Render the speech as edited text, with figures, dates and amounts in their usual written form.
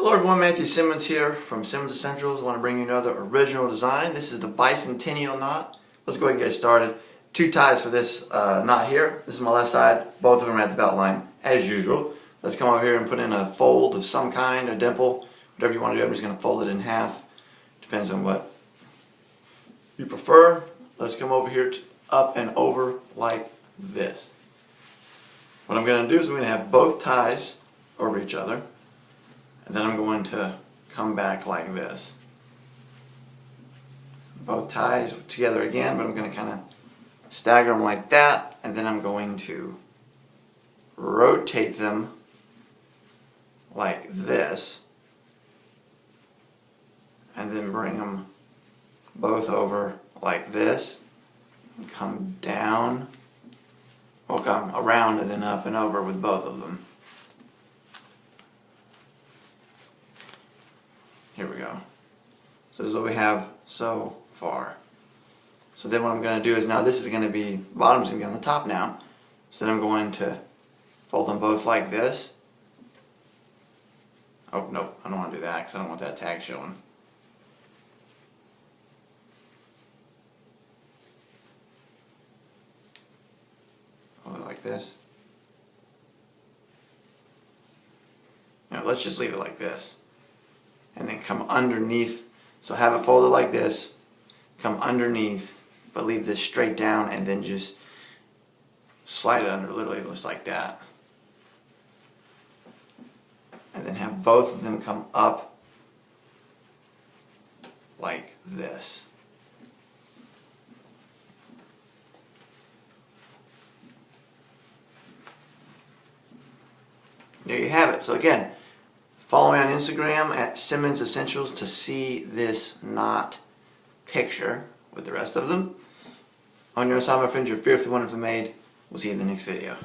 Hello everyone, Matthew Simmons here from SimmonsEssentials. I want to bring you another original design. This is the Bicentennial knot. Let's go ahead and get started. 2 ties for this knot here. This is my left side. Both of them are at the belt line as usual. Let's come over here and put in a fold of some kind, a dimple, whatever you want to do. I'm just going to fold it in half. Depends on what you prefer. Let's come over here up and over like this. What I'm going to do is I'm going to have both ties over each other. And then I'm going to come back like this. Both ties together again, but I'm going to kind of stagger them like that, and then I'm going to rotate them like this, and then bring them both over like this, and come down, or come around and then up and over with both of them. Here we go. So this is what we have so far. So then what I'm going to do is, now this is going to be, bottom's going to be on the top now. So then I'm going to fold them both like this. Oh, nope, I don't want to do that because I don't want that tag showing. Fold it like this. Now let's just leave it like this. And then come underneath, so have it folded like this, come underneath, but leave this straight down, and then just slide it under, literally just like that. And then have both of them come up like this. There you have it. So again, follow me on Instagram at SimmonsEssentials to see this knot picture with the rest of them. On your side, my friends, you're fearfully wonderfully made. We'll see you in the next video.